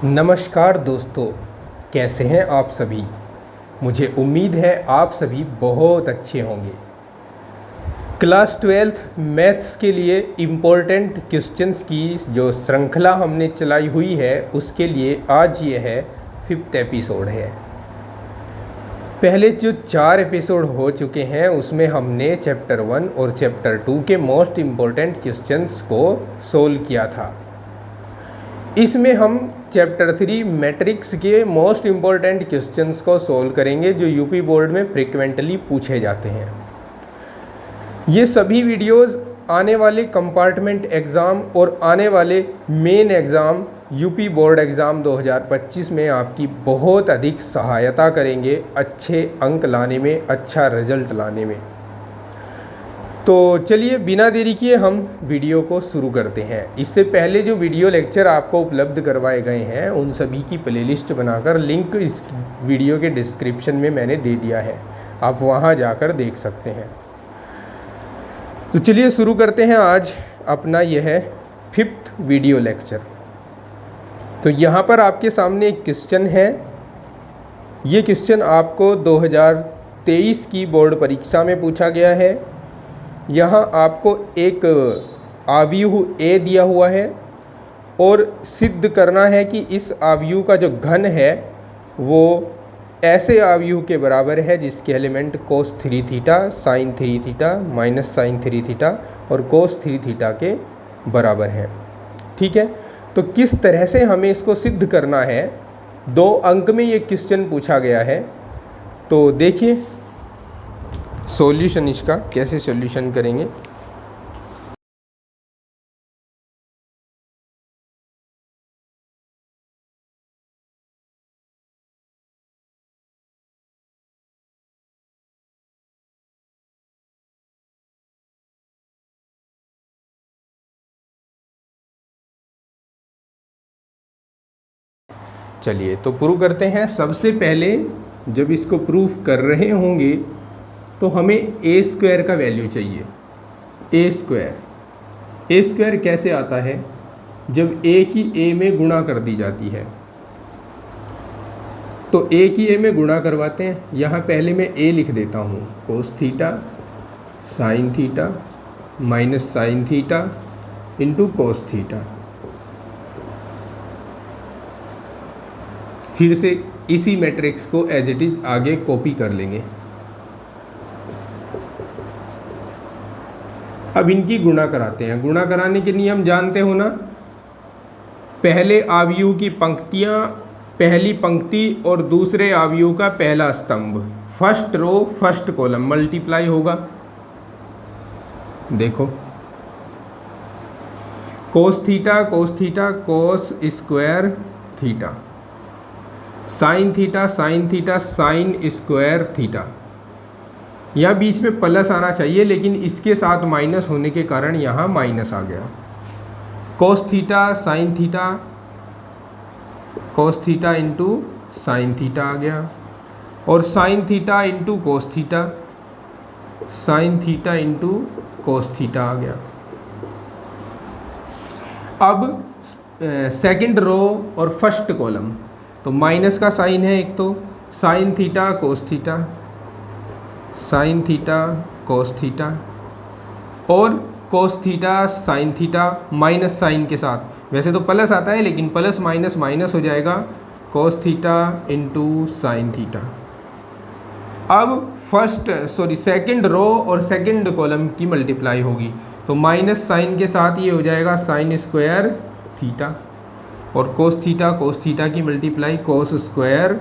नमस्कार दोस्तों, कैसे हैं आप सभी। मुझे उम्मीद है आप सभी बहुत अच्छे होंगे। क्लास 12th मैथ्स के लिए इम्पोर्टेंट क्वेश्चंस की जो श्रृंखला हमने चलाई हुई है उसके लिए आज ये है 5th एपिसोड है। पहले जो 4 एपिसोड हो चुके हैं उसमें हमने चैप्टर 1 और चैप्टर 2 के मोस्ट इम्पोर्टेंट क्वेश्चंस को सोल्व किया था। इसमें हम चैप्टर 3 मैट्रिक्स के मोस्ट इम्पॉर्टेंट क्वेश्चंस को सोल्व करेंगे जो यूपी बोर्ड में फ्रिक्वेंटली पूछे जाते हैं। ये सभी वीडियोस आने वाले कंपार्टमेंट एग्ज़ाम और आने वाले main exam UP board exam 2025 में आपकी बहुत अधिक सहायता करेंगे अच्छे अंक लाने में, अच्छा रिजल्ट लाने में। तो चलिए बिना देरी किए हम वीडियो को शुरू करते हैं। इससे पहले जो वीडियो लेक्चर आपको उपलब्ध करवाए गए हैं उन सभी की प्लेलिस्ट बनाकर लिंक इस वीडियो के डिस्क्रिप्शन में मैंने दे दिया है, आप वहां जाकर देख सकते हैं। तो चलिए शुरू करते हैं आज अपना यह है 5th वीडियो लेक्चर। तो यहाँ पर आपके सामने एक क्वेश्चन है। ये क्वेश्चन आपको 2023 की बोर्ड परीक्षा में पूछा गया है। यहाँ आपको एक आव्यूह A दिया हुआ है और सिद्ध करना है कि इस आव्यूह का जो घन है वो ऐसे आव्यूह के बराबर है जिसके element cos 3 theta, sin 3 theta, minus sin 3 theta और cos 3 थीटा के बराबर है। ठीक है, तो किस तरह से हमें इसको सिद्ध करना है, 2 अंक में ये क्वेश्चन पूछा गया है। तो देखिए सॉल्यूशन, इसका कैसे सॉल्यूशन करेंगे। चलिए तो प्रूव करते हैं। सबसे पहले जब इसको प्रूफ कर रहे होंगे तो हमें ए स्क्वायर का वैल्यू चाहिए। ए स्क्वायर कैसे आता है, जब ए की ए में गुणा कर दी जाती है। तो ए की ए में गुणा करवाते हैं। यहाँ पहले मैं ए लिख देता हूँ, कोस theta sine theta minus sign theta into cos theta. फिर से इसी मैट्रिक्स को एज इट इज़ आगे कॉपी कर लेंगे। अब इनकी गुणा कराते हैं। गुणा कराने के नियम जानते हो ना, पहले आव्यूह की पंक्तियाँ, पहली पंक्ति और दूसरे आव्यूह का पहला स्तंभ, first row first column multiply होगा। देखो cos theta cos square theta, sine theta sine square theta. यहाँ बीच में प्लस आना चाहिए लेकिन इसके साथ माइनस होने के कारण यहाँ माइनस आ गया। Cos theta into sine theta आ गया और sine theta into cos theta, sine theta into cos theta आ गया। अब सेकंड रो और फर्स्ट कॉलम, तो माइनस का साइन है एक, तो sine theta cos theta, sine theta cos theta और cos theta sine theta minus sine के साथ। वैसे तो प्लस आता है लेकिन प्लस माइनस माइनस हो जाएगा, कोस थीटा इंटू साइन थीटा। अब सेकंड रो और सेकंड कॉलम की मल्टीप्लाई होगी, तो माइनस साइन के साथ ये हो जाएगा साइन स्क्वायर थीटा और कोस थीटा की मल्टीप्लाई कोस स्क्वायर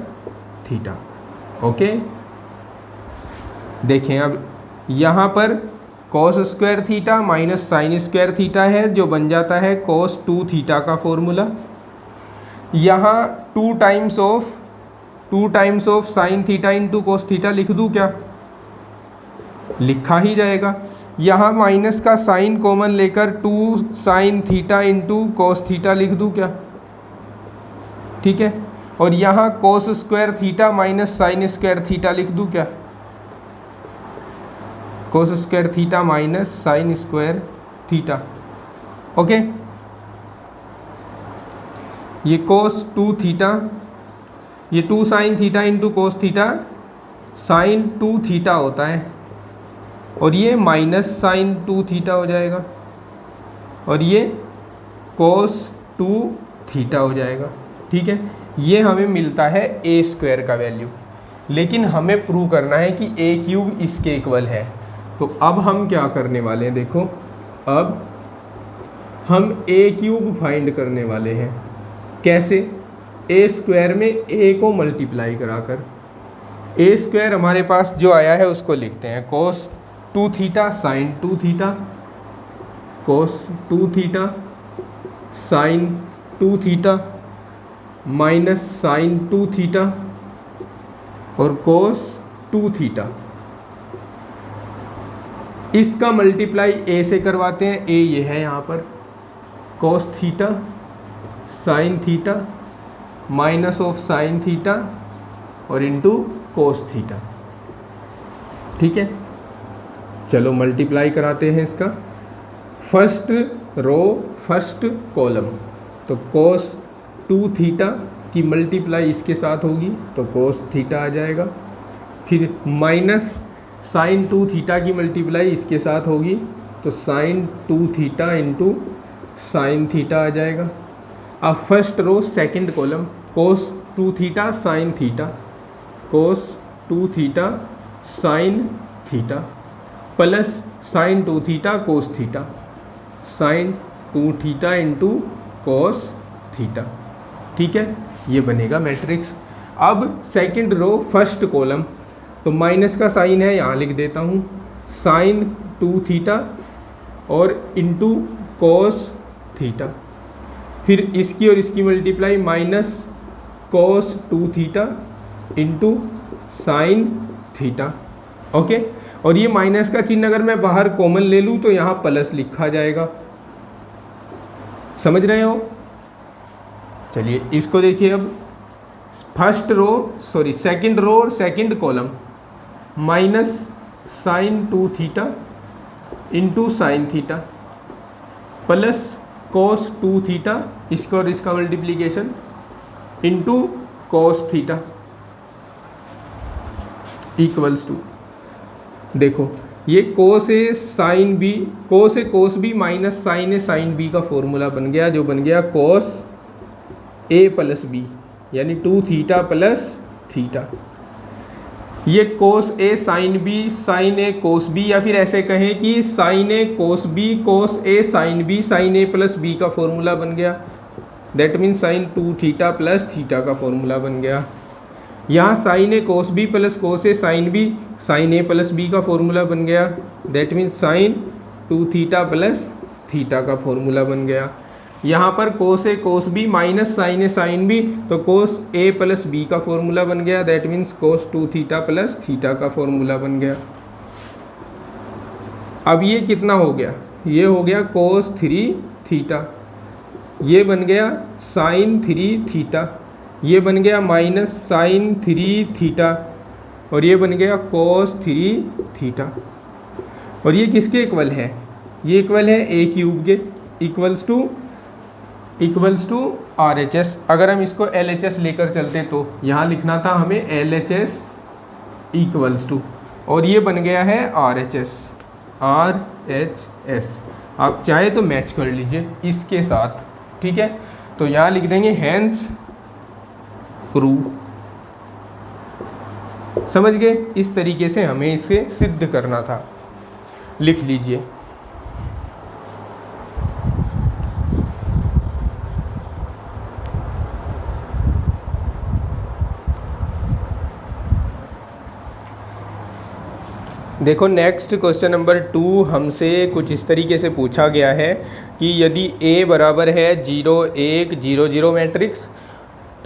थीटा। ओके, देखें अब यहाँ पर कोस square theta minus sign square theta है जो बन जाता है कोस 2 थीटा का फॉर्मूला। यहाँ 2 times of sine theta into cos theta लिख दूँ क्या, लिखा ही जाएगा। यहाँ माइनस का साइन कॉमन लेकर 2 sign theta into cos theta लिख दूँ क्या, ठीक है। और यहाँ कोस square theta minus sign square theta लिख दूँ क्या, कोस square theta minus sign square theta. Okay, ये कोस 2 थीटा, ये 2 sign theta into cos theta sine 2 theta होता है, और ये माइनस साइन 2 थीटा हो जाएगा, और ये कोस 2 थीटा हो जाएगा। ठीक है, ये हमें मिलता है ए स्क्वायर का वैल्यू, लेकिन हमें प्रूव करना है कि ए क्यूब इसके इक्वल है। तो अब हम क्या करने वाले हैं, देखो अब हम ए क्यूब फाइंड करने वाले हैं। कैसे? ए स्क्वायर में ए को मल्टीप्लाई कराकर। ए स्क्वायर हमारे पास जो आया है उसको लिखते हैं cos 2 theta sine 2 theta, cos 2 theta sine 2 theta minus sine 2 theta और कोस 2 थीटा। इसका मल्टीप्लाई ए से करवाते हैं, ए ये है यहाँ पर, कोस theta sine theta minus of sine theta और इनटू कोस थीटा। ठीक है, चलो मल्टीप्लाई कराते हैं इसका। फर्स्ट रो फर्स्ट कॉलम, तो कोस 2 थीटा की मल्टीप्लाई इसके साथ होगी तो कोस थीटा आ जाएगा। फिर माइनस साइन 2 थीटा की मल्टीप्लाई इसके साथ होगी तो sine 2 theta into sine theta आ जाएगा। अब first row second column, cos 2 theta sine theta, cos 2 theta sine theta plus sine 2 theta cos theta, sine 2 theta into cos theta. ठीक है, ये बनेगा मैट्रिक्स। अब सेकंड रो फर्स्ट कॉलम, तो minus का साइन है यहाँ लिख देता हूँ, साइन 2 थीटा और इंटू कोस थीटा। फिर इसकी और इसकी multiply minus cos 2 theta into sine theta. Okay, और ये माइनस का चिन्ह अगर मैं बाहर कॉमन ले लूँ तो यहाँ प्लस लिखा जाएगा। समझ रहे हो? चलिए इसको देखिए। अब first row sorry second row और second column, minus sine 2 theta into sine theta plus cos 2 theta, इसका और इसका multiplication into cos theta equals to, देखो ये cos A sine B, cos A cos B minus sine A sine B का formula बन गया, जो बन गया कोस ए प्लस बी, यानी 2 थीटा प्लस थीटा। ये cos A sine B sign A cos B, या फिर ऐसे कहें कि sign A cos B cos A sine B sign A plus B का फॉर्मूला बन गया। That mean sine 2 theta plus theta का फॉर्मूला बन गया। यहाँ sign A cos B plus cos A sine B sign A plus B का formula बन गया। That mean sine 2 theta plus theta का फॉर्मूला बन गया। यहाँ पर कोस A cos B minus sine A sine B, तो कोस ए प्लस बी का फॉर्मूला बन गया। That means cos 2 theta plus theta का फॉर्मूला बन गया। अब ये कितना हो गया? ये हो गया कोस 3 थीटा, ये बन गया साइन 3 थीटा, ये बन गया माइनस साइन 3 थीटा और ये बन गया कोस 3 थीटा। और ये किसके इक्वल है? ये इक्वल है ए क्यूब के, इक्वल्स टू RHS। अगर हम इसको LHS लेकर चलते तो यहाँ लिखना था हमें LHS इक्वल्स टू, और ये बन गया है RHS। आप चाहे तो मैच कर लीजिए इसके साथ, ठीक है। तो यहाँ लिख देंगे हैंस प्रूव। समझ गए? इस तरीके से हमें इसे सिद्ध करना था। लिख लीजिए। देखो नेक्स्ट क्वेश्चन नंबर 2 हमसे कुछ इस तरीके से पूछा गया है कि यदि A बराबर है 0 1 0 0 मैट्रिक्स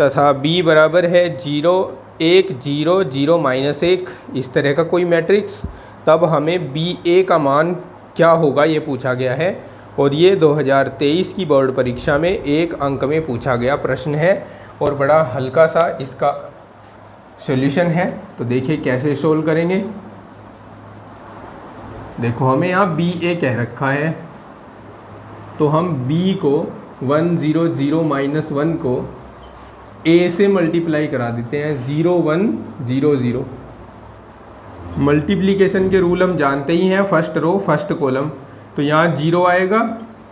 तथा B बराबर है 0 1 0 0 -1 इस तरह का कोई मैट्रिक्स, तब हमें BA का मान क्या होगा ये पूछा गया है। और ये 2023 की बोर्ड परीक्षा में 1 अंक में पूछा गया प्रश्न है और बड़ा हल्का सा इसका सॉल्यूशन है। तो देखिए कैसे सोल्व करेंगे। देखो हमें यहाँ BA कह रखा है, तो हम B को 1 0 0 -1 को a से मल्टीप्लाई करा देते हैं, 0 1 0 0। मल्टीप्लिकेशन के रूल हम जानते ही हैं, फर्स्ट रो फर्स्ट कॉलम, तो यहाँ 0 आएगा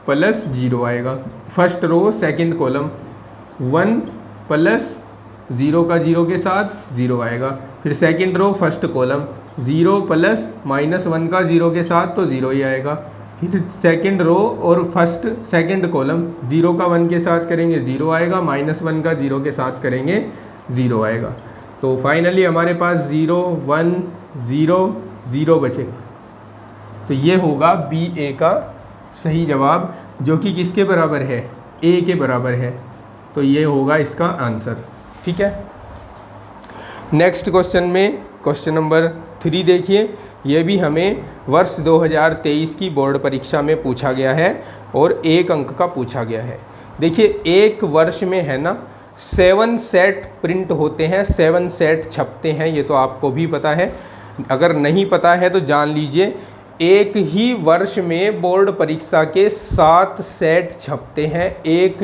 प्लस 0 आएगा, first row second column 1 plus 0 का 0 के साथ 0 आएगा, फिर second row first column 0 plus -1 का 0 के साथ तो 0 ही आएगा, फिर सेकंड रो और फर्स्ट सेकंड कॉलम 0 का 1 के साथ करेंगे 0 आएगा, -1 का 0 के साथ करेंगे 0 आएगा। तो फाइनली हमारे पास 0 1 0 0 बचेगा। तो ये होगा बी ए का सही जवाब, जो कि किसके बराबर है, ए के बराबर है। तो ये होगा इसका आंसर। ठीक है, नेक्स्ट क्वेश्चन में क्वेश्चन नंबर 3 देखिए। ये भी हमें वर्ष 2023 की बोर्ड परीक्षा में पूछा गया है और 1 अंक का पूछा गया है। देखिए, एक वर्ष में है ना 7 सेट प्रिंट होते हैं, 7 सेट छपते हैं, ये तो आपको भी पता है। अगर नहीं पता है तो जान लीजिए, एक ही वर्ष में बोर्ड परीक्षा के 7 सेट छपते हैं एक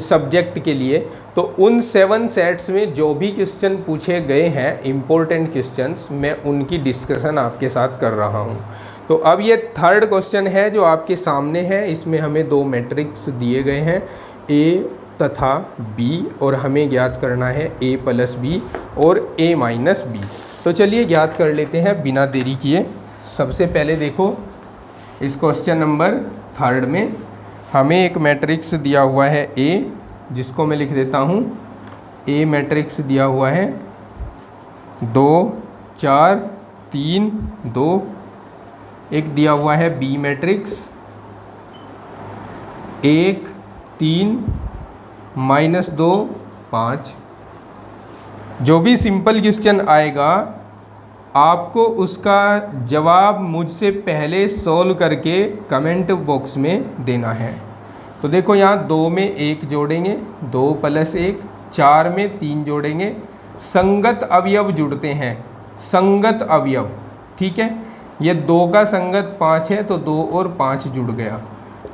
सब्जेक्ट के लिए। तो उन 7 सेट्स में जो भी क्वेश्चन पूछे गए हैं इम्पोर्टेंट क्वेश्चंस, मैं उनकी डिस्कशन आपके साथ कर रहा हूं। तो अब ये थर्ड क्वेश्चन है जो आपके सामने है। इसमें हमें 2 मैट्रिक्स दिए गए हैं, ए तथा बी, और हमें ज्ञात करना है a प्लस बी और a माइनस बी। तो चलिए ज्ञात कर लेते हैं बिना देरी किए। सबसे पहले देखो, इस क्वेश्चन नंबर 3 में हमें एक मैट्रिक्स दिया हुआ है A, जिसको मैं लिख देता हूँ A मैट्रिक्स दिया हुआ है 2 4 3 2। एक दिया हुआ है B मैट्रिक्स 1 3 -2 5। जो भी सिंपल क्वेश्चन आएगा आपको उसका जवाब मुझसे पहले सॉल्व करके कमेंट बॉक्स में देना है। तो देखो, यहाँ 2 में 1 जोड़ेंगे, 2 + 1, 4 में 3 जोड़ेंगे। संगत अवयव जुड़ते हैं, संगत अवयव, ठीक है। ये 2 का संगत 5 है तो 2 और 5 जुड़ गया।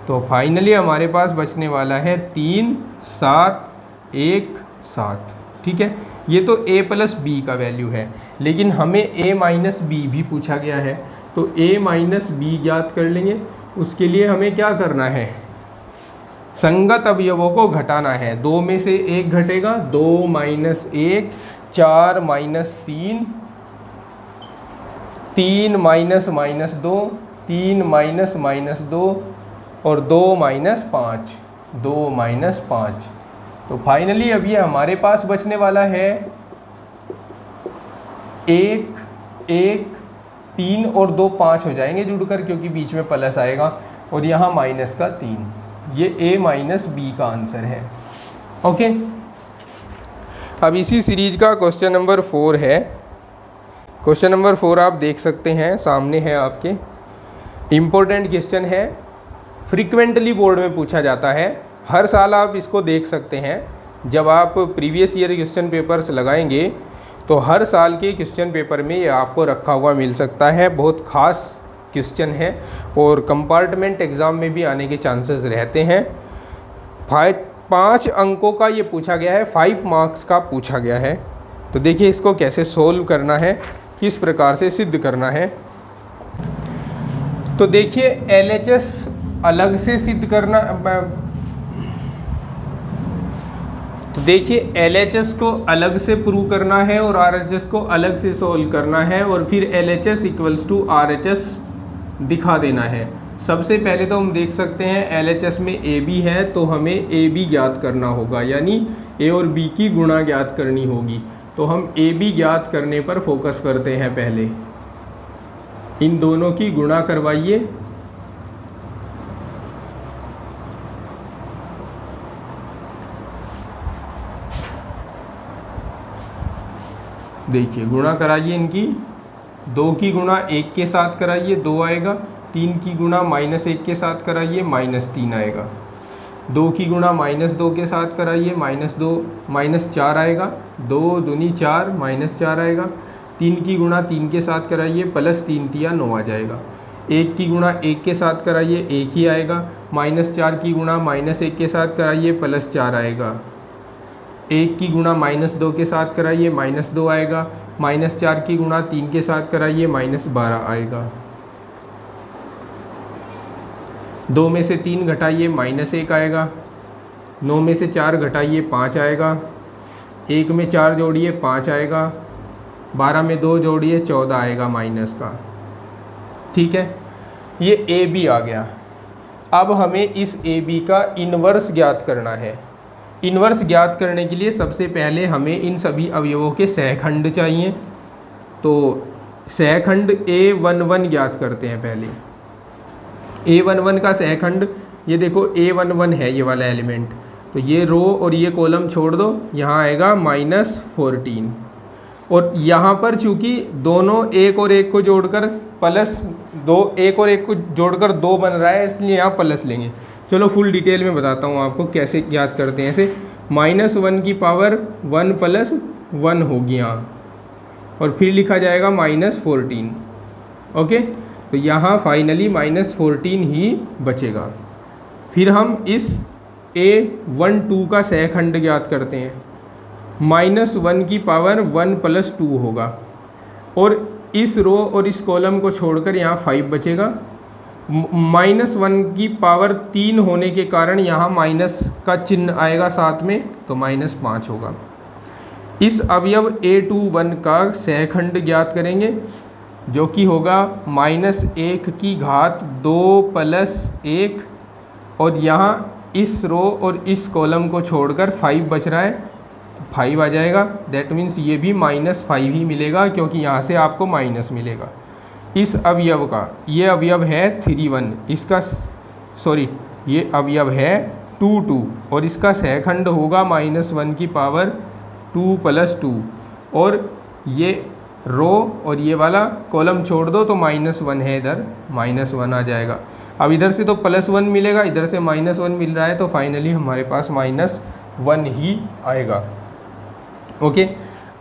तो फाइनली हमारे पास बचने वाला है 3 7 1 7, ठीक है। ये तो a प्लस बी का वैल्यू है, लेकिन हमें a माइनस बी भी पूछा गया है। तो a माइनस बी ज्ञात कर लेंगे। उसके लिए हमें क्या करना है, संगत अवयवों को घटाना है। 2 में से 1 घटेगा, 2 - 1 4 - 3 3 -2 3 -2 और 2 - 5 2 - 5। तो फाइनली अब ये हमारे पास बचने वाला है 1 1 3 और 2 5 हो जाएंगे जुड़कर, क्योंकि बीच में प्लस आएगा, और यहाँ माइनस का 3। ये a माइनस बी का आंसर है। ओके, अब इसी सीरीज का क्वेश्चन नंबर 4 है। क्वेश्चन नंबर 4 आप देख सकते हैं, सामने है आपके। इम्पोर्टेंट क्वेश्चन है, फ्रीक्वेंटली बोर्ड में पूछा जाता है। हर साल आप इसको देख सकते हैं। जब आप प्रीवियस ईयर क्वेश्चन पेपर्स लगाएंगे तो हर साल के क्वेश्चन पेपर में ये आपको रखा हुआ मिल सकता है। बहुत ख़ास क्वेश्चन है और कंपार्टमेंट एग्ज़ाम में भी आने के चांसेस रहते हैं। 5 अंकों का ये पूछा गया है, 5 मार्क्स का पूछा गया है। तो देखिए इसको कैसे सोल्व करना है, किस प्रकार से सिद्ध करना है। तो देखिए LHS अलग से सिद्ध करना, तो देखिए LHS को अलग से प्रूव करना है और RHS को अलग से सोल्व करना है, और फिर LHS = RHS दिखा देना है। सबसे पहले तो हम देख सकते हैं LHS में AB है, तो हमें AB ज्ञात करना होगा, यानी A और B की गुणा ज्ञात करनी होगी। तो हम AB ज्ञात करने पर फोकस करते हैं। पहले इन दोनों की गुणा करवाइए। देखिए गुणा कराइए इनकी। 2 की गुणा 1 के साथ कराइए, 2 आएगा। 3 की गुणा -1 के साथ कराइए, -3 आएगा। 2 की गुणा -2 के साथ कराइए, -4 आएगा। 2 दूनी 4, -4 आएगा। 3 की गुणा 3 के साथ कराइए, +3 × 9 आ जाएगा। 1 की गुणा 1 के साथ कराइए 1 ही आएगा, -4 की गुणा -1 के साथ कराइए +4 आएगा, 1 की गुणा -2 के साथ कराइए -2 आएगा, -4 की गुणा 3 के साथ कराइए -12 आएगा, 2 में से 3 घटाइए -1 आएगा, 9 में से 4 घटाइए 5 आएगा, 1 में 4 जोड़िए 5 आएगा, 12 में 2 जोड़िए 14 आएगा माइनस का। ठीक है, ये ए बी आ गया। अब हमें इस ए बी का इन्वर्स ज्ञात करना है। इन्वर्स ज्ञात करने के लिए सबसे पहले हमें इन सभी अवयवों के सहखंड चाहिए। तो सहखंड A11 ज्ञात करते हैं पहले। A11 का सहखंड ये देखो A11 है ये वाला एलिमेंट, तो ये रो और ये कॉलम छोड़ दो, यहाँ आएगा -14। और यहाँ पर चूँकि दोनों एक और एक को जोड़कर +2, एक और एक को जोड़कर 2 बन रहा है, इसलिए यहाँ प्लस लेंगे। चलो फुल डिटेल में बताता हूँ आपको कैसे याद करते हैं। ऐसे -1 की पावर 1 + 1 होगी यहाँ, और फिर लिखा जाएगा -14। ओके, तो यहाँ फाइनली -14 ही बचेगा। फिर हम इस A12 का सहखंड ज्ञात करते हैं। -1 की पावर 1 + 2 होगा, और इस रो और इस कॉलम को छोड़कर यहाँ 5 बचेगा। -1 की पावर 3 होने के कारण यहाँ माइनस का चिन्ह आएगा साथ में, तो -5 होगा। इस अवयव A21 का सहखंड ज्ञात करेंगे, जो कि होगा -1 की घात 2 + 1, और यहाँ इस रो और इस कॉलम को छोड़कर 5 बच रहा है, तो 5 आ जाएगा। दैट मीन्स ये भी -5 ही मिलेगा, क्योंकि यहाँ से आपको माइनस मिलेगा। इस अवयव का, ये अवयव है 31, इसका सॉरी ये अवयव है 22, और इसका सहखंड होगा -1 की पावर 2 + 2, और ये रो और ये वाला कॉलम छोड़ दो तो -1 है, इधर -1 आ जाएगा। अब इधर से तो +1 मिलेगा, इधर से -1 मिल रहा है, तो फाइनली हमारे पास -1 ही आएगा। ओके,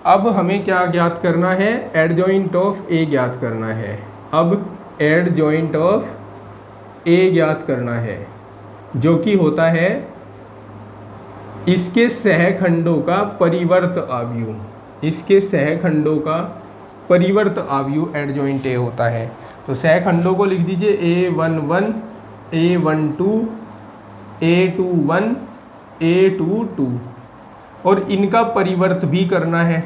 अब हमें क्या ज्ञात करना है? एडजॉइंट ऑफ ए ज्ञात करना है। अब एडजॉइंट ऑफ ए ज्ञात करना है, जो कि होता है इसके सहखंडों का परिवर्त आव्यूह। इसके सहखंडों का परिवर्त आव्यूह एडजॉइंट ए होता है। तो सहखंडों को लिख दीजिए A11, A12, A21, A22, और इनका परिवर्त भी करना है।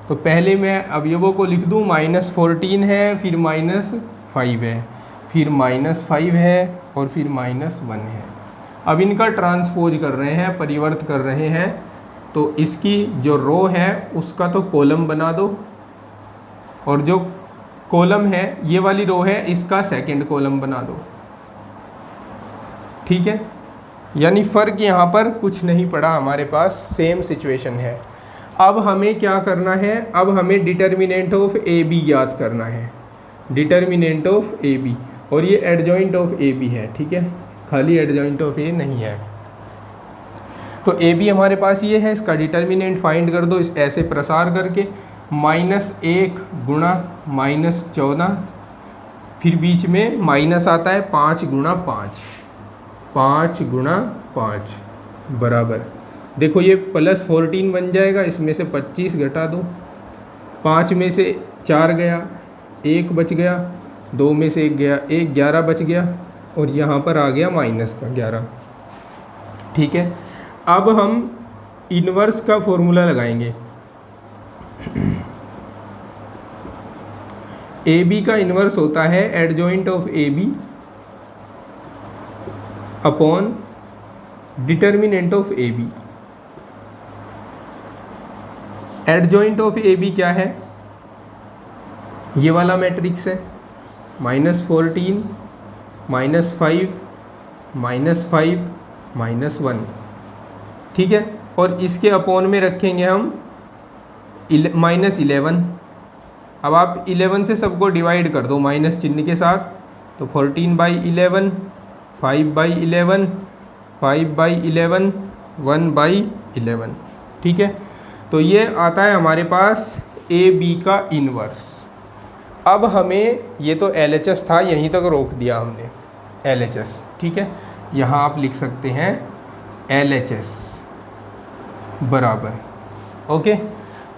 तो पहले मैं अवयवों को लिख दूँ, -14 है, फिर -5 है, फिर -5 है, और फिर -1 है। अब इनका ट्रांसपोज कर रहे हैं, परिवर्त कर रहे हैं। तो इसकी जो रो है उसका तो कॉलम बना दो, और जो कॉलम है ये वाली रो है, इसका सेकंड कॉलम बना दो। ठीक है, यानी फ़र्क यहाँ पर कुछ नहीं पड़ा, हमारे पास सेम सिचुएशन है। अब हमें क्या करना है? अब हमें डिटर्मिनेंट ऑफ ए बी ज्ञात करना है। डिटर्मिनेंट ऑफ ए बी, और ये एडजॉइंट ऑफ ए बी है। ठीक है, खाली एडजॉइंट ऑफ ए नहीं है। तो ए बी हमारे पास ये है, इसका डिटर्मिनेंट फाइंड कर दो इस ऐसे प्रसार करके, -1 गुणा -14, फिर बीच में माइनस आता है 5 गुणा 5, 5 गुणा 5 बराबर, देखो ये +14 बन जाएगा, इसमें से 25 घटा दो, 5 में से 4 गया, 1 बच गया, 2 में से 1 गया, 1 11 बच गया, और यहाँ पर आ गया -11। ठीक है, अब हम इन्वर्स का फॉर्मूला लगाएंगे। ए बी का इन्वर्स होता है adjoint of A B upon determinant of A B. Adjoint of A B क्या है? ये वाला मैट्रिक्स है, -14, -5, -5, -1। ठीक है, और इसके अपॉन में रखेंगे हम -11। अब आप 11 से सबको डिवाइड कर दो माइनस चिन्ह के साथ, तो 14/11, 5/11, 5/11, 1/11। ठीक है, तो ये आता है हमारे पास ए बी का इन्वर्स। अब हमें ये तो LHS था, यहीं तक रोक दिया हमने LHS, ठीक है। यहाँ आप लिख सकते हैं LHS बराबर, ओके।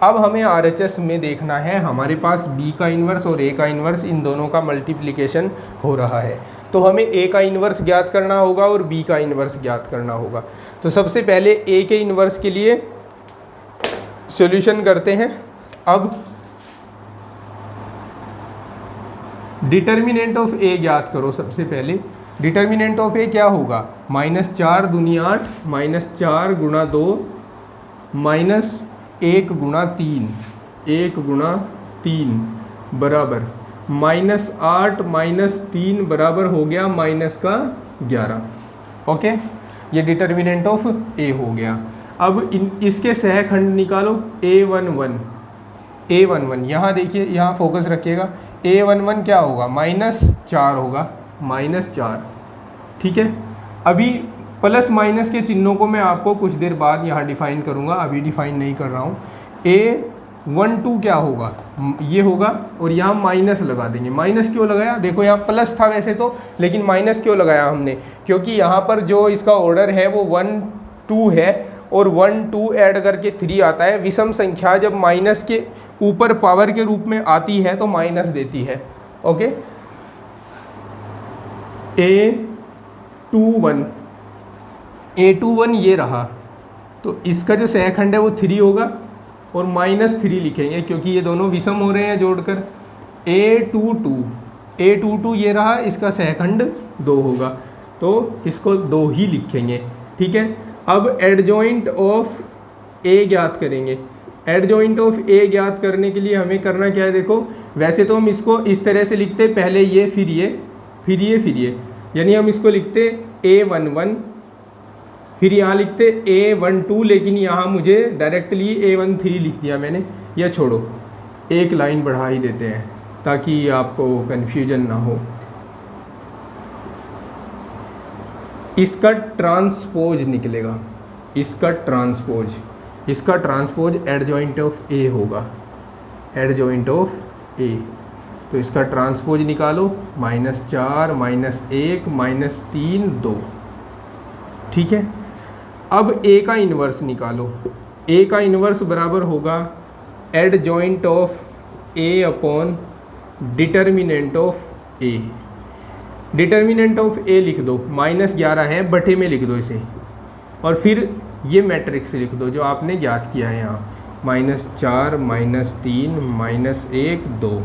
अब हमें RHS में देखना है, हमारे पास B का इन्वर्स और A का इन्वर्स, इन दोनों का मल्टीप्लिकेशन हो रहा है, तो हमें A का इन्वर्स ज्ञात करना होगा और B का इन्वर्स ज्ञात करना होगा। तो सबसे पहले A के इन्वर्स के लिए सॉल्यूशन करते हैं। अब डिटर्मिनेंट ऑफ A ज्ञात करो। सबसे पहले डिटर्मिनेंट ऑफ A क्या होगा, -4 दूनी 8, -4 गुणा 2 -1 गुणा 3, 1 गुणा 3 बराबर -8 -3 बराबर हो गया -11, ओके। ये डिटर्मिनेंट ऑफ A हो गया। अब इसके सहखंड निकालो, A11 यहाँ देखिए, यहाँ फोकस रखिएगा, A11 क्या होगा, -4 होगा, -4, ठीक है। अभी प्लस माइनस के चिन्हों को मैं आपको कुछ देर बाद यहाँ डिफाइन करूँगा, अभी डिफाइन नहीं कर रहा हूँ। A12 क्या होगा, ये होगा, और यहाँ माइनस लगा देंगे। माइनस क्यों लगाया, देखो यहाँ प्लस था वैसे तो, लेकिन माइनस क्यों लगाया हमने, क्योंकि यहाँ पर जो इसका ऑर्डर है वो 1 2 है, और 1 2 ऐड करके 3 आता है। विषम संख्या जब माइनस के ऊपर पावर के रूप में आती है तो माइनस देती है, ओके। A21 ये रहा, तो इसका जो सहखंड है वो 3 होगा, और -3 लिखेंगे क्योंकि ये दोनों विषम हो रहे हैं जोड़कर। A22 ये रहा, इसका सहखंड 2 होगा, तो इसको 2 ही लिखेंगे, ठीक है। अब एडजॉइंट ऑफ A ज्ञात करेंगे। एडजॉइंट ऑफ A ज्ञात करने के लिए हमें करना क्या है, देखो वैसे तो हम इसको इस तरह से लिखते, पहले ये फिर ये फिर ये फिर ये, यानी हम इसको लिखते A11, फिर यहाँ लिखते A12, लेकिन यहाँ मुझे डायरेक्टली A13 लिख दिया मैंने। या छोड़ो, एक लाइन बढ़ा ही देते हैं ताकि आपको कन्फ्यूजन ना हो। इसका ट्रांसपोज निकलेगा, इसका ट्रांसपोज एडजॉइंट ऑफ A होगा, एडजॉइंट ऑफ A। तो इसका ट्रांसपोज निकालो, -4 -1 -3 2, ठीक है। अब A का इन्वर्स निकालो। A का इन्वर्स बराबर होगा adjoint of A upon determinant of A। Determinant of A लिख दो, -11 है, बटे में लिख दो इसे, और फिर ये मैट्रिक्स लिख दो जो आपने ज्ञात किया है यहाँ, -4 -3 -1 2,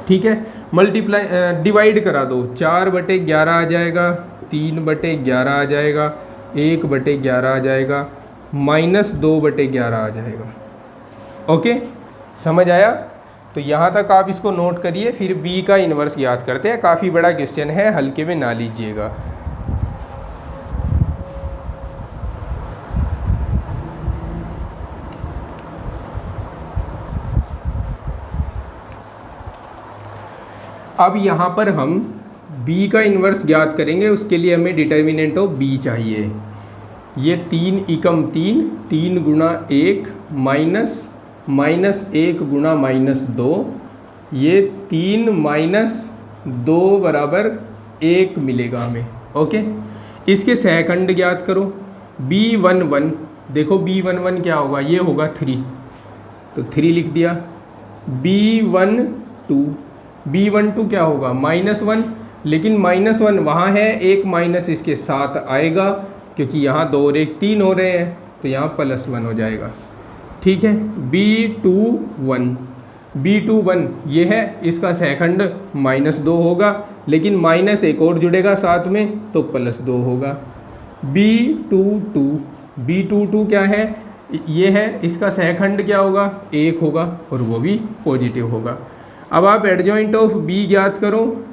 ठीक है। मल्टीप्लाई डिवाइड करा दो, 4/11 आ जाएगा, 3/11 आ जाएगा, 1/11 आ जाएगा, -2/11 आ जाएगा, ओके। समझ आया? तो यहाँ तक आप इसको नोट करिए, फिर B का इन्वर्स याद करते हैं। काफ़ी बड़ा क्वेश्चन है, हल्के में ना लीजिएगा। अब यहाँ पर हम B का इन्वर्स ज्ञात करेंगे, उसके लिए हमें डिटर्मिनेंट ऑफ B चाहिए। ये 3 एकम 3, 3 गुणा 1 -1 गुणा -2, ये 3 -2 बराबर 1 मिलेगा हमें, ओके। इसके सहखंड ज्ञात करो। B11, देखो B11 क्या होगा, ये होगा 3, तो 3 लिख दिया। B12 क्या होगा, -1, लेकिन -1 वहाँ है, एक माइनस इसके साथ आएगा क्योंकि यहाँ 2 और 1 3 हो रहे हैं, तो यहाँ +1 हो जाएगा, ठीक है। B21 ये है, इसका सहखंड -2 होगा, लेकिन माइनस एक और जुड़ेगा साथ में तो +2 होगा। B22 क्या है, ये है, इसका सहखंड क्या होगा, 1 होगा, और वो भी पॉजिटिव होगा। अब आप एडजॉइंट ऑफ B ज्ञात करो,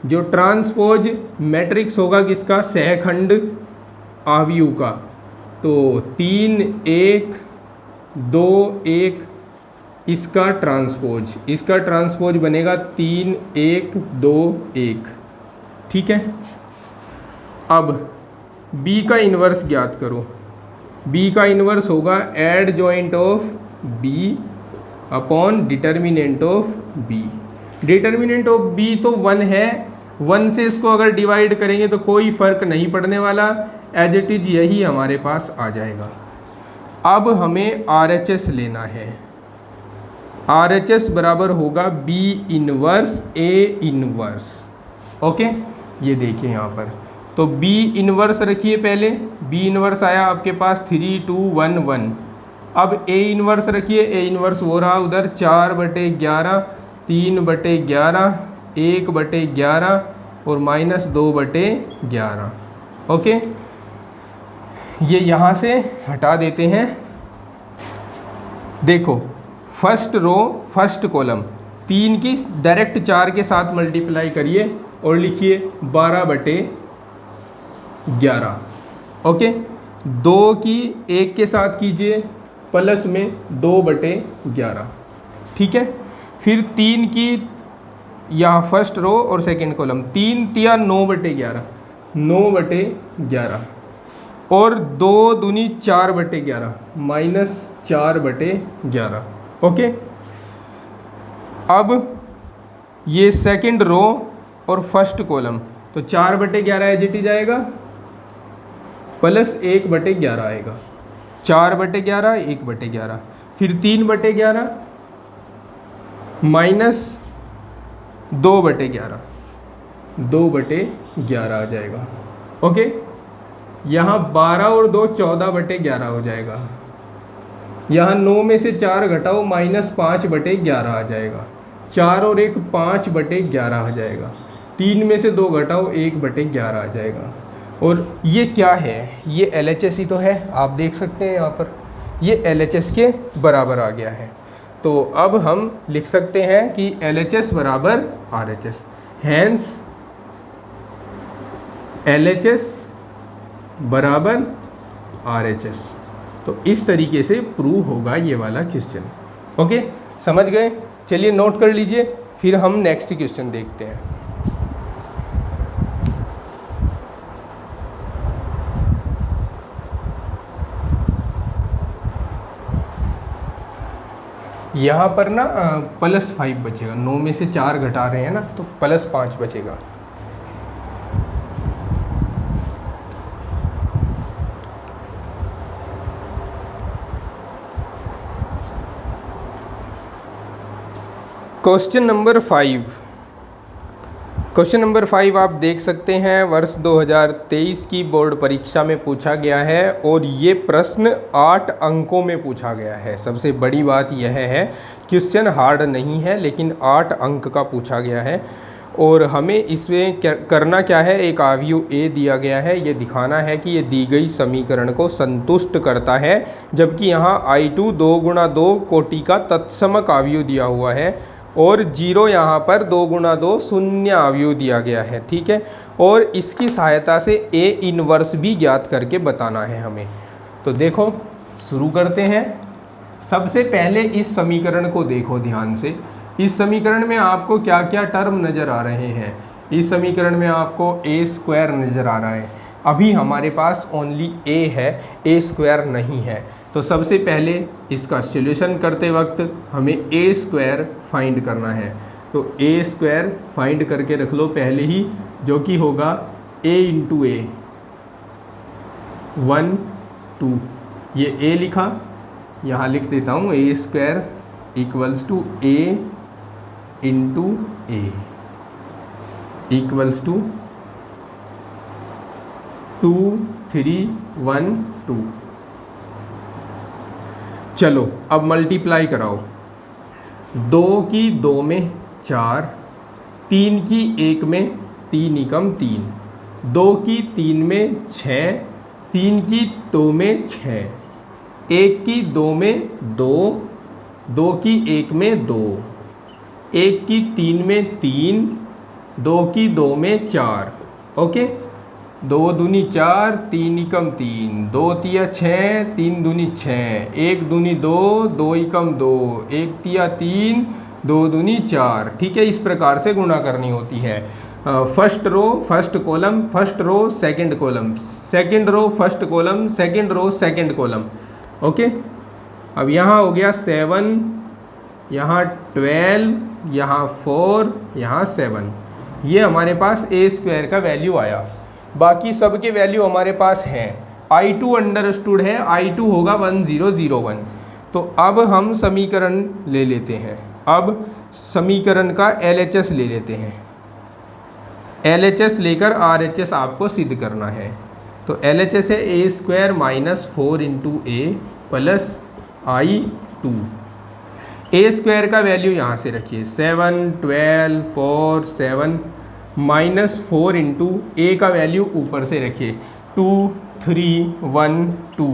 जो ट्रांसपोज मैट्रिक्स होगा किसका, सहखंड आव्यूह का, तो 3 1 2 1, इसका ट्रांसपोज बनेगा 3 1 2 1, ठीक है। अब B का इन्वर्स ज्ञात करो। B का इन्वर्स होगा adjoint of B upon determinant of B. Determinant of B तो 1 है, 1 से इसको अगर डिवाइड करेंगे तो कोई फ़र्क नहीं पड़ने वाला, एज इट इज़ यही हमारे पास आ जाएगा। अब हमें RHS लेना है। RHS बराबर होगा B inverse A inverse. Okay, ये देखिए यहाँ पर, तो B इनवर्स रखिए पहले, B इनवर्स आया आपके पास 3 2 1 1। अब A इनवर्स रखिए, A इनवर्स वो रहा उधर 4/11, 3/11, 1/11 और -2/11। ओके, ये यहाँ से हटा देते हैं। देखो फर्स्ट रो फर्स्ट कॉलम 3 की डायरेक्ट 4 के साथ मल्टीप्लाई करिए और लिखिए 12/11। ओके, 2 की 1 के साथ कीजिए प्लस में 2/11। ठीक है, फिर 3 की यहाँ फर्स्ट रो और सेकंड कॉलम 3 तिया 9/11, 9/11 और 2 दूनी 4/11 -4/11। ओके, अब ये सेकंड रो और फर्स्ट कॉलम तो 4/11 एज इट इज आएगा प्लस 1/11 आएगा, 4/11 1/11, फिर 3/11 माइनस 2/11, 2/11 आ जाएगा। ओके, यहाँ 12 और 2 14/11 हो जाएगा। यहाँ 9 में से 4 घटाओ -5/11 आ जाएगा। 4 और 1 5/11 आ जाएगा। 3 में से 2 घटाओ 1/11 आ जाएगा। और ये क्या है, ये LHS ही तो है, आप देख सकते हैं यहाँ पर ये LHS के बराबर आ गया है। तो अब हम लिख सकते हैं कि LHS बराबर RHS, हैंस LHS बराबर RHS। तो इस तरीके से प्रूव होगा ये वाला क्वेश्चन। ओके, समझ गए? चलिए नोट कर लीजिए, फिर हम नेक्स्ट क्वेश्चन देखते हैं। यहाँ पर ना +5 बचेगा, 9 में से 4 घटा रहे हैं ना तो +5 बचेगा। Question number 5। क्वेश्चन नंबर 5 आप देख सकते हैं वर्ष 2023 की बोर्ड परीक्षा में पूछा गया है और ये प्रश्न 8 अंकों में पूछा गया है। सबसे बड़ी बात यह है क्वेश्चन हार्ड नहीं है लेकिन 8 अंक का पूछा गया है। और हमें इसमें करना क्या है, एक अवयव A दिया गया है, ये दिखाना है कि ये दी गई समीकरण को संतुष्ट करता है, जबकि यहाँ I2 2 × 2 कोटि का तत्समक अवयव दिया हुआ है और 0 यहाँ पर 2 × 2 शून्य अवयव दिया गया है। ठीक है, और इसकी सहायता से A इनवर्स भी ज्ञात करके बताना है हमें। तो देखो शुरू करते हैं। सबसे पहले इस समीकरण को देखो ध्यान से। इस समीकरण में आपको क्या क्या टर्म नज़र आ रहे हैं। इस समीकरण में आपको A² नज़र आ रहा है। अभी हमारे पास ओनली A है, A² नहीं है। तो सबसे पहले इसका सॉल्यूशन करते वक्त हमें A² फाइंड करना है। तो A² फाइंड करके रख लो पहले ही, जो कि होगा A × A 1 2। ये A लिखा, यहाँ लिख देता हूँ A² = A × A equals to 2 3 1 2। चलो अब मल्टीप्लाई कराओ। 2 की 2 में 4, 3 की 1 में 3 × 3, 2 की 3 में 6, 3 की 2 में 6, 1 की 2 में 2, 2 की 1 में 2, 1 की 3 में 3, 2 की 2 में 4। ओके, 2 दूनी 4, 3 × 3, 2 तिया 6, 3 दूनी 6, 1 दूनी 2, 2 × 2, 1 तिया 3, 2 दूनी 4। ठीक है, इस प्रकार से गुणा करनी होती है। First row first column, first row second column, second row first column, second row second column. Okay, अब यहाँ हो गया 7 यहाँ 12, यहाँ 4, यहाँ 7, ये हमारे पास ए स्क्वायर का वैल्यू आया। बाकी सब के वैल्यू हमारे पास हैं। I2 अंडरस्टूड है, I2 होगा 1001। तो अब हम समीकरण ले लेते हैं। अब समीकरण का LHS ले लेते हैं। LHS लेकर RHS आपको सिद्ध करना है। तो LHS है ए square minus 4 into A plus I2। A square का वैल्यू यहाँ से रखिए 7, 12, 4, 7 माइनस 4 इंटू ए का वैल्यू ऊपर से रखिए 2, 3, 1, 2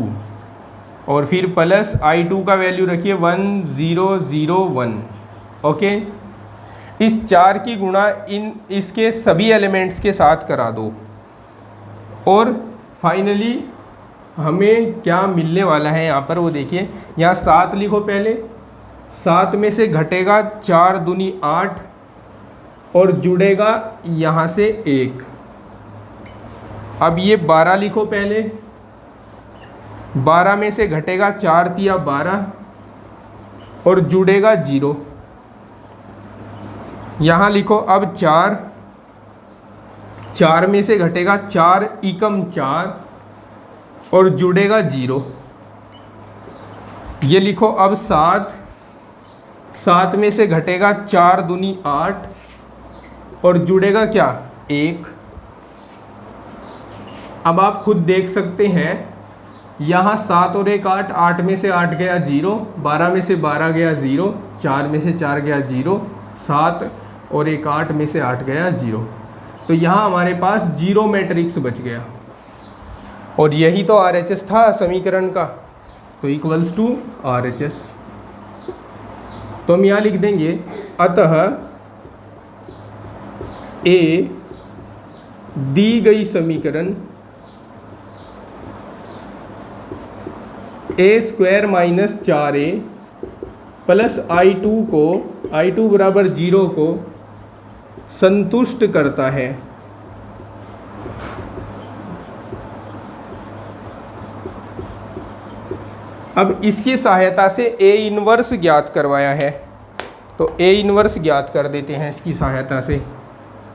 और फिर प्लस I2 का वैल्यू रखिए 1001। ओके, इस 4 की गुणा इसके सभी एलिमेंट्स के साथ करा दो और फाइनली हमें क्या मिलने वाला है यहाँ पर वो देखिए। यहाँ 7 लिखो पहले, 7 में से घटेगा 4 दूनी 8 और जुड़ेगा यहाँ से 1। अब ये 12 लिखो पहले, 12 में से घटेगा 4 तिया 12 और जुड़ेगा 0। यहाँ लिखो अब 4, 4 में से घटेगा 4 एकम 4 और जुड़ेगा 0। ये लिखो अब 7, 7 में से घटेगा 4 दूनी 8 और जुड़ेगा क्या 1। अब आप खुद देख सकते हैं, यहाँ 7 और 1 8, 8 में से 8 गया 0, 12 में से 12 गया 0, 4 में से 4 गया 0, 7 और 1 8 में से 8 गया 0। तो यहाँ हमारे पास 0 मैट्रिक्स बच गया और यही तो RHS था समीकरण का। तो इक्वल्स टू RHS। तो हम यहाँ लिख देंगे अतः ए दी गई समीकरण ए square minus 4a plus I2 को I2 बराबर 0 को संतुष्ट करता है। अब इसकी सहायता से ए इन्वर्स ज्ञात करवाया है, तो ए इन्वर्स ज्ञात कर देते हैं इसकी सहायता से।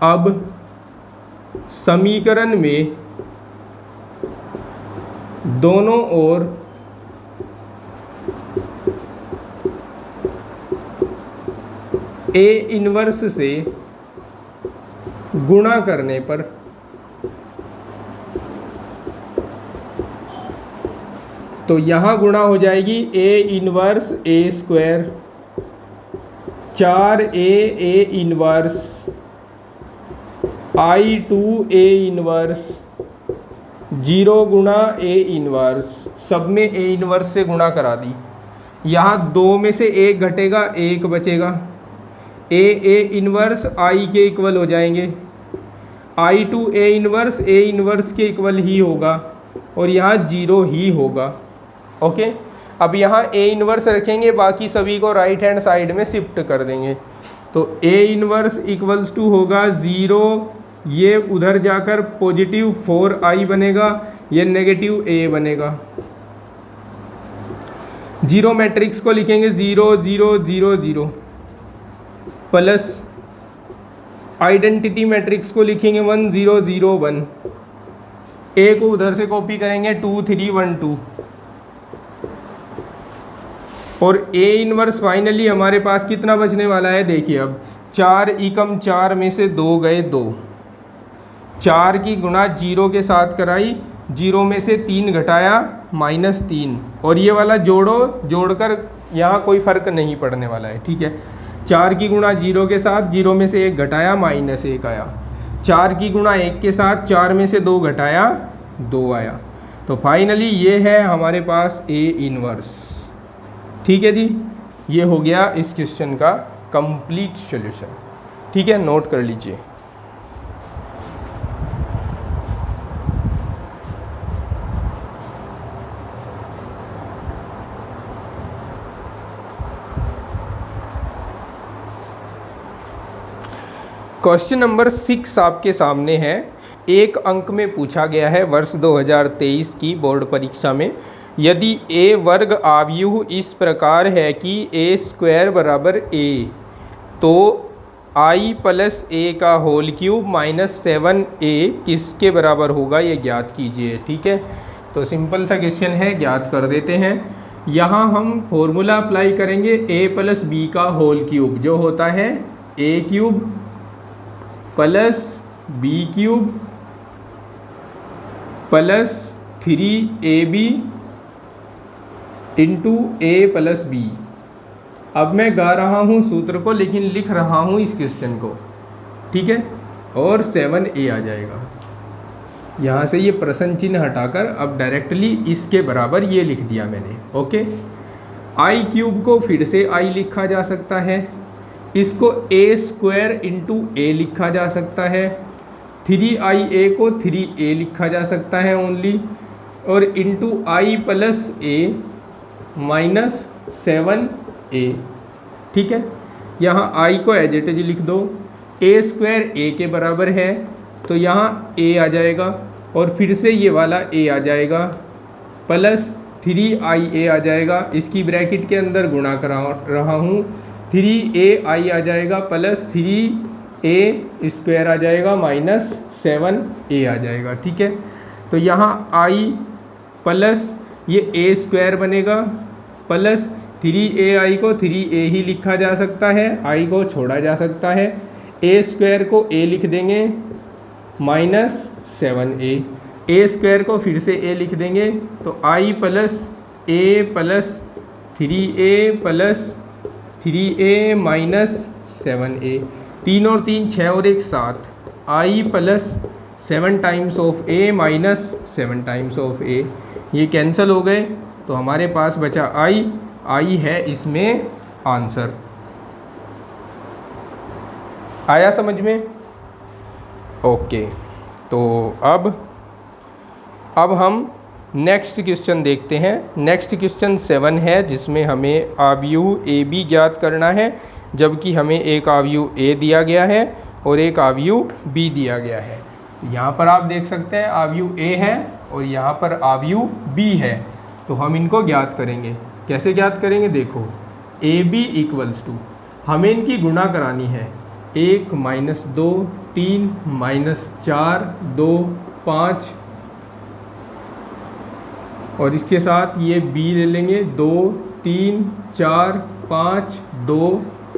अब समीकरण में दोनों ओर ए इन्वर्स से गुणा करने पर तो यहाँ गुणा हो जाएगी A inverse A square 4a inverse I2 a inverse 0 गुणा a इन्वर्स, सब में a इन्वर्स से गुणा करा दी। यहाँ 2 में से 1 घटेगा 1 बचेगा, a इन्वर्स I के इक्वल हो जाएंगे, I2 a इन्वर्स के इक्वल ही होगा और यहाँ 0 ही होगा। ओके, अब यहाँ a इन्वर्स रखेंगे, बाकी सभी को राइट हैंड साइड में शिफ्ट कर देंगे। तो a इन्वर्स इक्वल्स टू होगा 0, ये उधर जाकर पॉजिटिव 4i बनेगा, ये नेगेटिव a बनेगा। 0 मैट्रिक्स को लिखेंगे 0 0 0 0 प्लस आइडेंटिटी मैट्रिक्स को लिखेंगे 1 0 0 1। a को उधर से कॉपी करेंगे 2 3 1 2 और a इन्वर्स फाइनली हमारे पास कितना बचने वाला है देखिए। अब 4 एकम 4 में से 2 गए 2, 4 की गुणा 0 के साथ कराई, 0 में से 3 घटाया -3 और ये वाला जोड़कर यहाँ कोई फ़र्क नहीं पड़ने वाला है। ठीक है, 4 की गुणा 0 के साथ 0 में से 1 घटाया -1 आया, 4 की गुणा 1 के साथ 4 में से 2 घटाया 2 आया। तो फाइनली ये है हमारे पास a इन्वर्स। ठीक है जी, ये हो गया इस क्वेश्चन का कंप्लीट सॉल्यूशन। ठीक है, नोट कर लीजिए। क्वेश्चन नंबर 6 आपके सामने है। एक अंक में पूछा गया है वर्ष 2023 की बोर्ड परीक्षा में। यदि ए वर्ग आव्यूह इस प्रकार है कि ए स्क्वायर बराबर ए, तो आई प्लस ए का होल क्यूब माइनस 7a किसके बराबर होगा ये ज्ञात कीजिए। ठीक है, तो सिंपल सा क्वेश्चन है, ज्ञात कर देते हैं। यहाँ हम फॉर्मूला अप्लाई करेंगे a प्लस बी का होल क्यूब, जो होता है a cube plus B cube plus 3ab into A plus B. अब मैं गा रहा हूँ सूत्र को, लेकिन लिख रहा हूँ इस क्वेश्चन को। ठीक है, और 7a आ जाएगा। यहाँ से ये प्रश्न चिन्ह हटाकर अब डायरेक्टली इसके बराबर ये लिख दिया मैंने। ओके, आई क्यूब को फिर से आई लिखा जा सकता है, इसको ए स्क्वायर इंटू ए लिखा जा सकता है, 3ia को 3a लिखा जा सकता है ओनली, और इंटू आई प्लस ए माइनस 7a। ठीक है, यहाँ आई को एज इट इज लिख दो, ए स्क्वायर ए के बराबर है तो यहाँ a आ जाएगा, और फिर से ये वाला a आ जाएगा, प्लस 3ia आ जाएगा, इसकी ब्रैकेट के अंदर गुणा करा रहा हूँ, 3ai आ जाएगा प्लस 3a स्क्वायर आ जाएगा माइनस 7a आ जाएगा। ठीक है, तो यहाँ i प्लस ये a स्क्वायर बनेगा प्लस 3ai को 3a ही लिखा जा सकता है, i को छोड़ा जा सकता है, a स्क्वायर को a लिख देंगे माइनस 7a, a स्क्वायर को फिर से a लिख देंगे, तो i plus a plus 3a plus 3a minus 7a, 3 और 3 6 और 1 7, i plus 7 times of a minus 7 times of a, ये कैंसिल हो गए, तो हमारे पास बचा i है इसमें आंसर। आया समझ में? ओके, तो अब हम नेक्स्ट क्वेश्चन देखते हैं। नेक्स्ट क्वेश्चन 7 है, जिसमें हमें आव्यूह ए बी ज्ञात करना है, जबकि हमें एक आव्यूह ए दिया गया है और एक आव्यूह बी दिया गया है। यहाँ पर आप देख सकते हैं आव्यूह ए है और यहाँ पर आव्यूह बी है, तो हम इनको ज्ञात करेंगे। कैसे ज्ञात करेंगे? देखो, ए बी इक्वल्स टू, हमें इनकी गुणा करानी है, 1 माइनस 2 3 माइनस 4 2 5, और इसके साथ ये b ले लेंगे, 2 3 4 5 2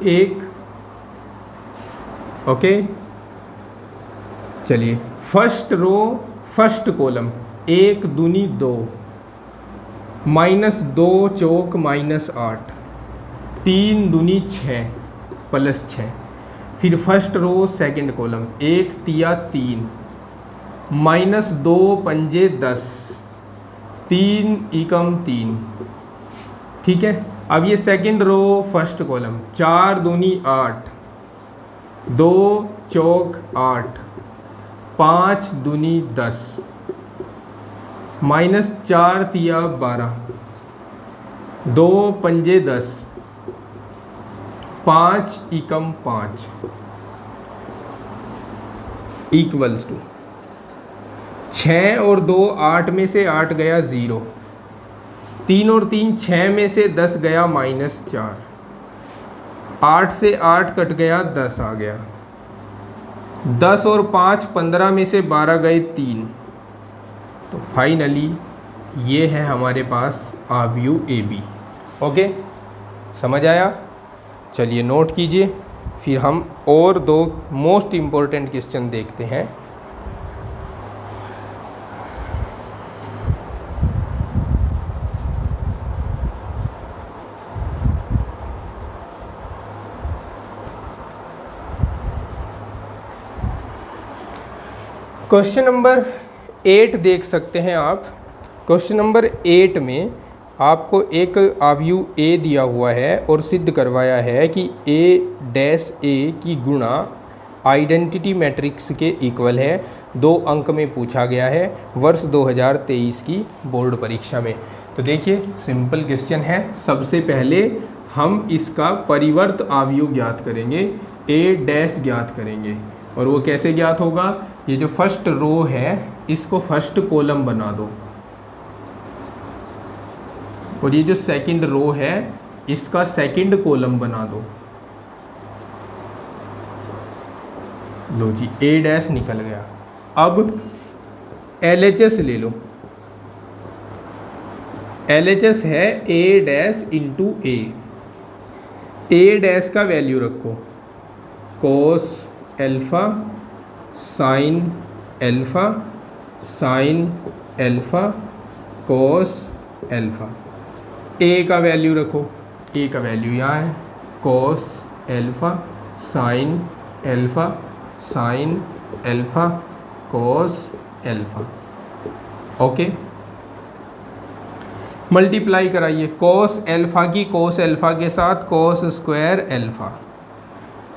1। ओके, चलिए फर्स्ट रो फर्स्ट कॉलम 1 दूनी 2, माइनस 2 चौक माइनस 8, 3 दूनी 6 प्लस 6। फिर फर्स्ट रो सेकंड कॉलम 1 तिया 3, माइनस 2 पंजे 10, 3 एकम 3। ठीक है, अब ये सेकंड रो फर्स्ट कॉलम 4 दूनी 8, 2 चौक 8, 5 दूनी 10, माइनस 4 तिया 12, 2 पंजे 10, 5 एकम 5 इक्वल्स टू 6 और 2 8 में से 8 गया 0, 3 और 3 6 में से 10 गया माइनस 4, 8 से 8 कट गया 10 आ गया, 10 और 5 15 में से 12 गए 3। तो फाइनली ये है हमारे पास आव्यूह ए बी। ओके, समझ आया? चलिए नोट कीजिए, फिर हम और 2 मोस्ट इम्पोर्टेंट क्वेश्चन देखते हैं। क्वेश्चन नंबर 8 देख सकते हैं आप। क्वेश्चन नंबर 8 में आपको एक आव्यूह ए दिया हुआ है और सिद्ध करवाया है कि ए डैश ए की गुणा आइडेंटिटी मैट्रिक्स के इक्वल है। 2 अंक में पूछा गया है वर्ष 2023 की बोर्ड परीक्षा में। तो देखिए सिंपल क्वेश्चन है। सबसे पहले हम इसका परिवर्त आव्यूह ज्ञात करेंगे, ए डैश ज्ञात करेंगे। और वो कैसे ज्ञात होगा? ये जो फर्स्ट रो है इसको फर्स्ट कॉलम बना दो, और ये जो सेकंड रो है इसका सेकंड कॉलम बना दो। लो जी, ए डैश निकल गया। अब LHS ले लो। LHS है A dash into A dash का वैल्यू रखो cos alpha sine alpha sine alpha cos alpha. A का वैल्यू रखो, ए का वैल्यू यहाँ है cos alpha sine alpha sine alpha cos alpha. Okay, multiply कराइए कोस एल्फा की कोस एल्फा के साथ cos square alpha,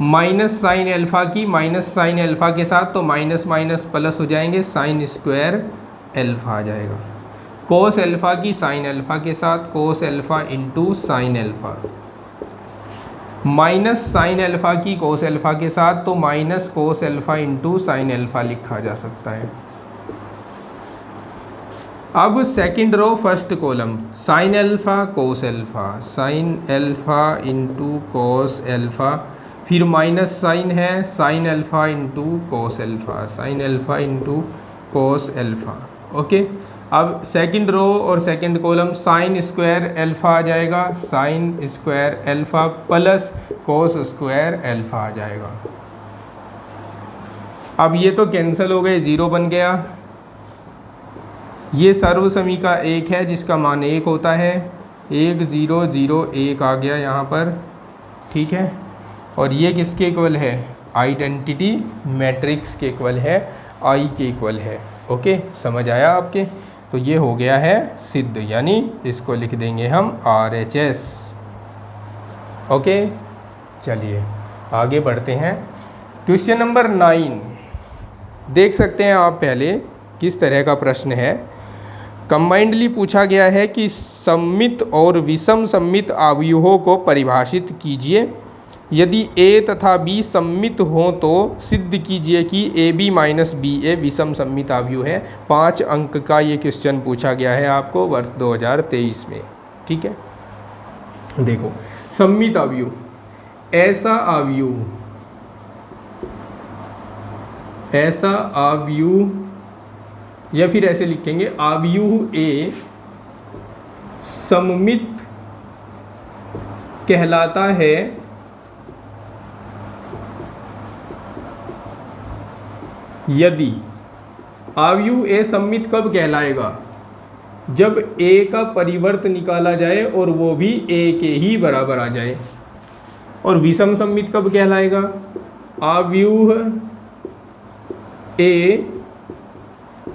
minus sine alpha की माइनस साइन एल्फा के साथ तो माइनस माइनस प्लस हो जाएंगे, साइन स्क्वायर एल्फा आ जाएगा। कोस एल्फा की साइन एल्फा के साथ cos alpha into sine alpha, minus sine alpha की कोस एल्फा के साथ तो minus cos alpha into sine alpha लिखा जा सकता है। अब second row first column sine alpha cos alpha, sine alpha into cos alpha, फिर माइनस साइन है sine alpha into cos alpha, sine alpha into cos alpha. Okay, अब second row और second column sign square alpha आ जाएगा, sine square alpha plus cos square alpha आ जाएगा। अब ये तो कैंसिल हो गए, ज़ीरो बन गया। ये सर्वसमी का एक है जिसका मान 1 होता है, 1 0 0 1 आ गया यहाँ पर, ठीक है। और ये किसके इक्वल है? आइडेंटिटी मैट्रिक्स के इक्वल है, आई के इक्वल है। ओके, समझ आया आपके? तो ये हो गया है सिद्ध, यानी इसको लिख देंगे हम RHS। ओके, चलिए आगे बढ़ते हैं। क्वेश्चन नंबर 9 देख सकते हैं आप पहले किस तरह का प्रश्न है। कंबाइंडली पूछा गया है कि सममित और विषम सममित अवयवों को परिभाषित कीजिए। यदि A तथा B सममित हों तो सिद्ध कीजिए कि AB माइनस BA विषम सममित अवयव है। 5 अंक का ये क्वेश्चन पूछा गया है आपको वर्ष 2023 में, ठीक है। देखो, सममित अवयव, ऐसा अवयव या फिर ऐसे लिखेंगे अवयव A सममित कहलाता है यदि अवयव A सममित कब कहलाएगा? जब A का परिवर्त निकाला जाए और वो भी A के ही बराबर आ जाए। और विषम सममित कब कहलाएगा? अवयव A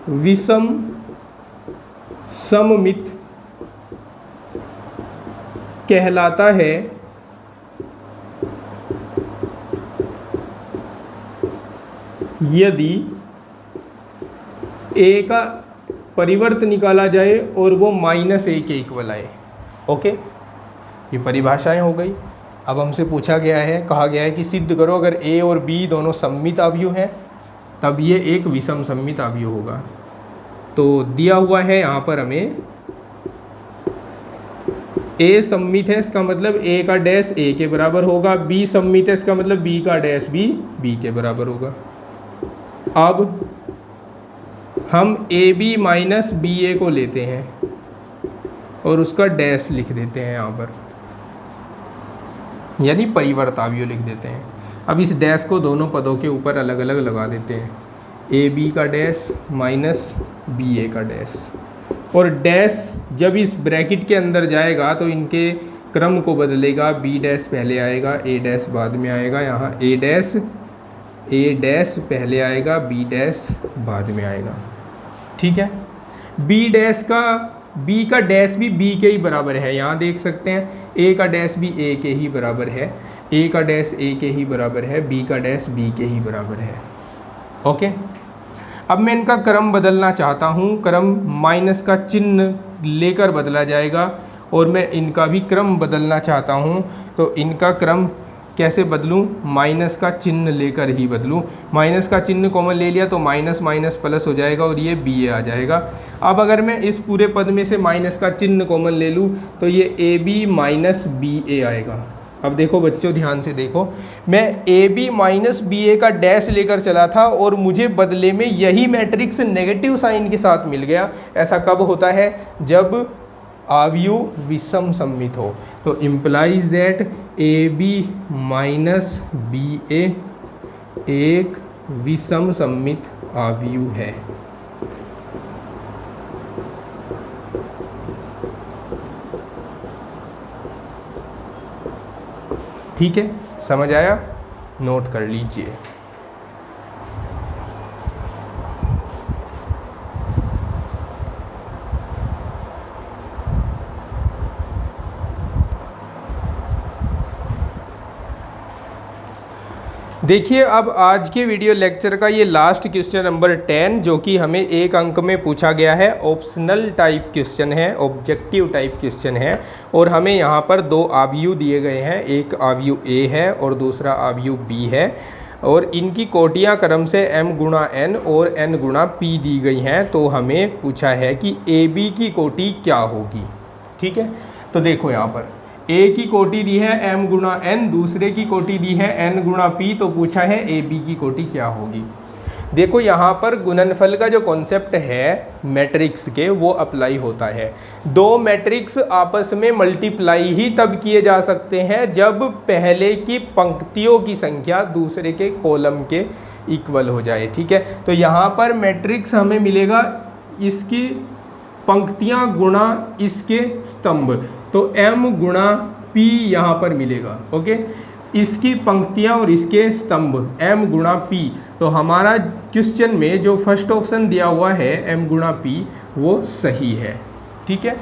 विषम सममित कहलाता है यदि A का परिवर्त निकाला जाए और वो -A के इक्वल आए। ओके, ये परिभाषाएं हो गई। अब हमसे पूछा गया है, कहा गया है कि सिद्ध करो अगर A और B दोनों सममित अवयव हैं तब ये एक विषम सममित अवयव होगा। तो दिया हुआ है यहाँ पर हमें A सममित है, इसका मतलब A का डैश A के बराबर होगा, B सममित है, इसका मतलब B का डैश भी B के बराबर होगा। अब हम AB माइनस BA को लेते हैं और उसका डैश लिख देते हैं यहाँ पर, यानी परिवर्त अवयव लिख देते हैं। अब इस डैश को दोनों पदों के ऊपर अलग अलग लगा देते हैं, AB का डैश माइनस BA का डैश। और डैश जब इस ब्रैकेट के अंदर जाएगा तो इनके क्रम को बदलेगा, B डैश पहले आएगा, A डैश बाद में आएगा। यहाँ A डैश पहले आएगा, B डैश बाद में आएगा, ठीक है। B का डैश भी B के ही बराबर है, यहाँ देख सकते हैं। A का डैश भी A के ही बराबर है, A का डैश A के ही बराबर है, B का डैश B के ही बराबर है। ओके, अब मैं इनका क्रम बदलना चाहता हूँ। क्रम माइनस का चिन्ह लेकर बदला जाएगा और मैं इनका भी क्रम बदलना चाहता हूँ। तो इनका क्रम कैसे बदलूं? माइनस का चिन्ह लेकर ही बदलूं। माइनस का चिन्ह कॉमन ले लिया तो माइनस माइनस प्लस हो जाएगा और ये बी ए आ जाएगा। अब अगर मैं इस पूरे पद में से माइनस का चिन्ह कॉमन ले लूं तो ये ए बी माइनस बी ए आएगा। अब देखो बच्चों, ध्यान से देखो, मैं ए बी माइनस बी ए का डैश लेकर चला था और मुझे बदले में यही मैट्रिक्स नेगेटिव साइन के साथ मिल गया। ऐसा कब होता है? जब अवयव विषम सममित हो। तो implies that A B minus B A एक विषम सममित अवयव है। ठीक है, समझ आया? नोट कर लीजिए। देखिए, अब आज के वीडियो लेक्चर का ये लास्ट क्वेश्चन नंबर 10 जो कि हमें एक अंक में पूछा गया है, ऑप्शनल टाइप क्वेश्चन है, ऑब्जेक्टिव टाइप क्वेश्चन है। और हमें यहाँ पर दो अवयव दिए गए हैं, एक अवयव ए है और दूसरा अवयव बी है, और इनकी कोटियाँ क्रम से m गुणा n और n गुणा p दी गई हैं। तो हमें पूछा है कि ए बी की कोटि क्या होगी। ठीक है, तो देखो यहाँ पर a की कोटि दी है m गुणा n, दूसरे की कोटि दी है n गुणा p, तो पूछा है ए बी की कोटि क्या होगी। देखो यहाँ पर गुणनफल का जो कॉन्सेप्ट है मैट्रिक्स के वो अप्लाई होता है। दो मैट्रिक्स आपस में मल्टीप्लाई ही तब किए जा सकते हैं जब पहले की पंक्तियों की संख्या दूसरे के कॉलम के इक्वल हो जाए। ठीक है, तो यहाँ पर मैट्रिक्स हमें मिलेगा इसकी पंक्तियाँ गुणा इसके स्तंभ, तो m गुणा p यहाँ पर मिलेगा। ओके, इसकी पंक्तियाँ और इसके स्तंभ m गुणा p। तो हमारा क्वेश्चन में जो फर्स्ट ऑप्शन दिया हुआ है m गुणा p वो सही है। ठीक है,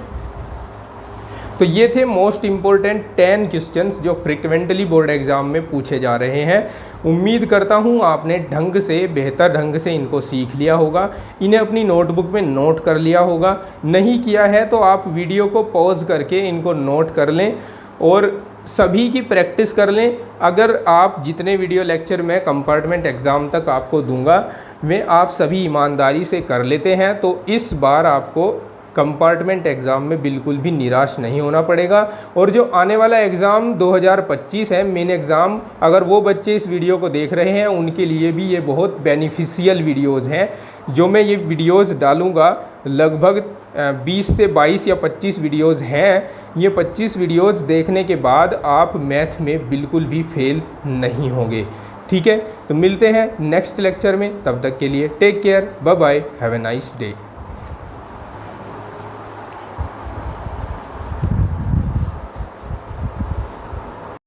तो ये थे मोस्ट इम्पोर्टेंट 10 क्वेश्चंस जो फ्रिक्वेंटली बोर्ड एग्ज़ाम में पूछे जा रहे हैं। उम्मीद करता हूँ आपने ढंग से, बेहतर ढंग से इनको सीख लिया होगा, इन्हें अपनी नोटबुक में नोट कर लिया होगा। नहीं किया है तो आप वीडियो को पॉज करके इनको नोट कर लें और सभी की प्रैक्टिस कर लें। अगर आप जितने वीडियो लेक्चर मैं कंपार्टमेंट एग्ज़ाम तक आपको दूंगा वे आप सभी ईमानदारी से कर लेते हैं तो इस बार आपको कंपार्टमेंट एग्ज़ाम में बिल्कुल भी निराश नहीं होना पड़ेगा। और जो आने वाला एग्ज़ाम 2025 है मेन एग्ज़ाम, अगर वो बच्चे इस वीडियो को देख रहे हैं उनके लिए भी ये बहुत बेनिफिशियल वीडियोज़ हैं। जो मैं ये वीडियोज़ डालूँगा लगभग 20 से 22 या 25 वीडियोज़ हैं। ये 25 वीडियोज़ देखने के बाद आप मैथ में बिल्कुल भी फेल नहीं होंगे। ठीक है, तो मिलते हैं नेक्स्ट लेक्चर में, तब तक के लिए take care, bye bye, have a nice day.